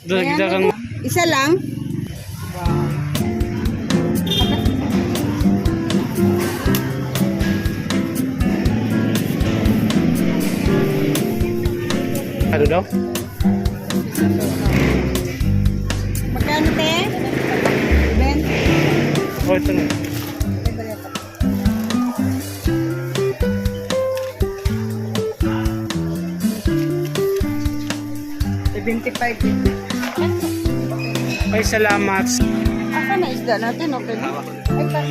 Dagdagan mo. Isa lang? Ano daw? Magkano, te? Ben? Oh, ito na. Ay, salamat. Asa na isda natin, okay ba? Ay, parang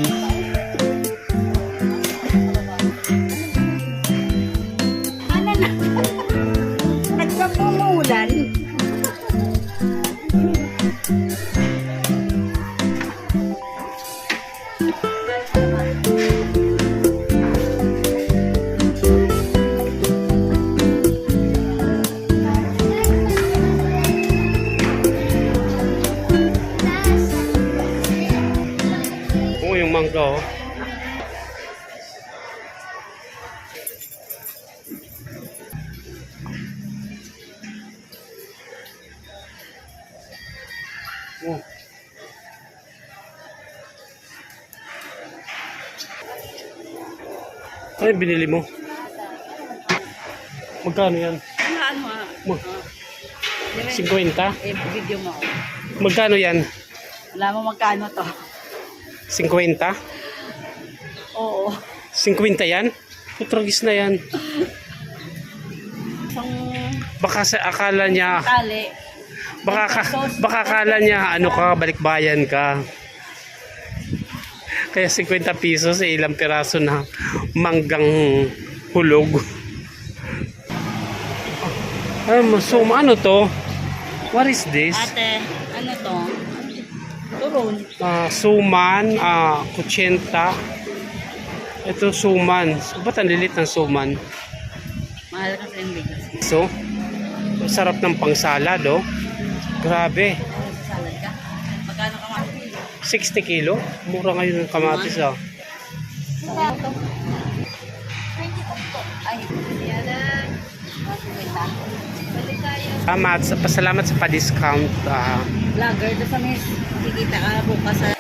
ano na? Nagpapumulan. Oo, yung mangga, oh. Oh. Ay, binili mo. Magkano yan? Ano ha? Mo. 50? Video mo. Magkano yan? Wala mo magkano to. 50? Oo. 50 yan? Putragis na yan. Isang Baka sa akala niya, tali. baka akala niya ano ka, balikbayan ka. Kaya 50 pesos ilang piraso na manggang hulog. Ay, masuma, ano to? What is this? Ate, ano to? Turon. Suman, kutsenta. Ito suman. Ba't ang lilit ng suman? Mahal kasi yung bigas. So, sarap ng pangsalad, oh. Grabe. Salad ka? Magkano ka mahal? 60 kilo. Mura ngayon ng kamatis, ah. Ay, yana. Pasalamat sa pa-discount. Vlogger, doon sa miss. Kikita ka bukas sa...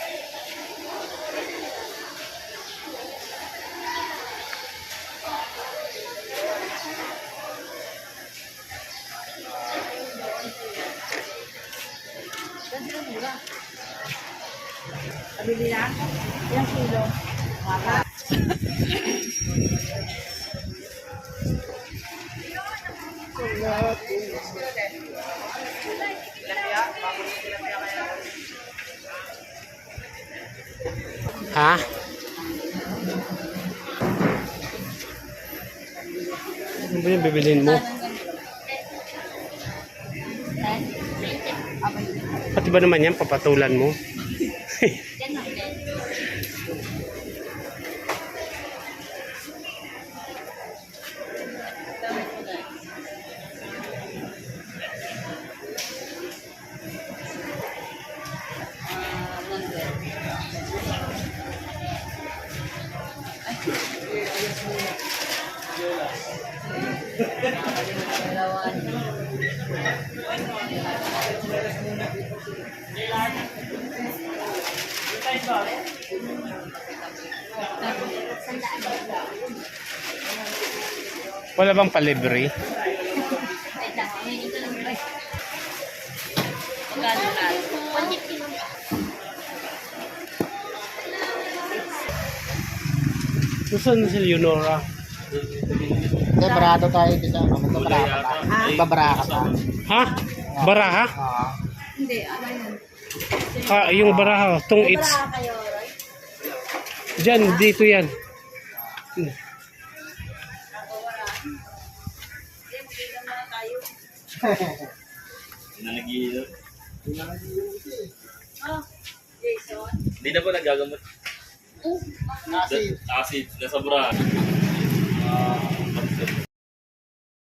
Pabili na? Ilang kilo? Maka. Ha? Ano ba yung bibilhin mo? Pati ba naman yan, papatulan mo? Wala bang palibre? Saan na si Leonora? Hindi, barado tayo dito. Magbabaraka pa. Magbabaraka pa. Ha? Baraha? Hindi, ano yun? Yung baraha. Tong it's. Diyan, dito yan. Nalagilot. Jason? Hindi na po nagagamot. Kasi, Acid, nasobra.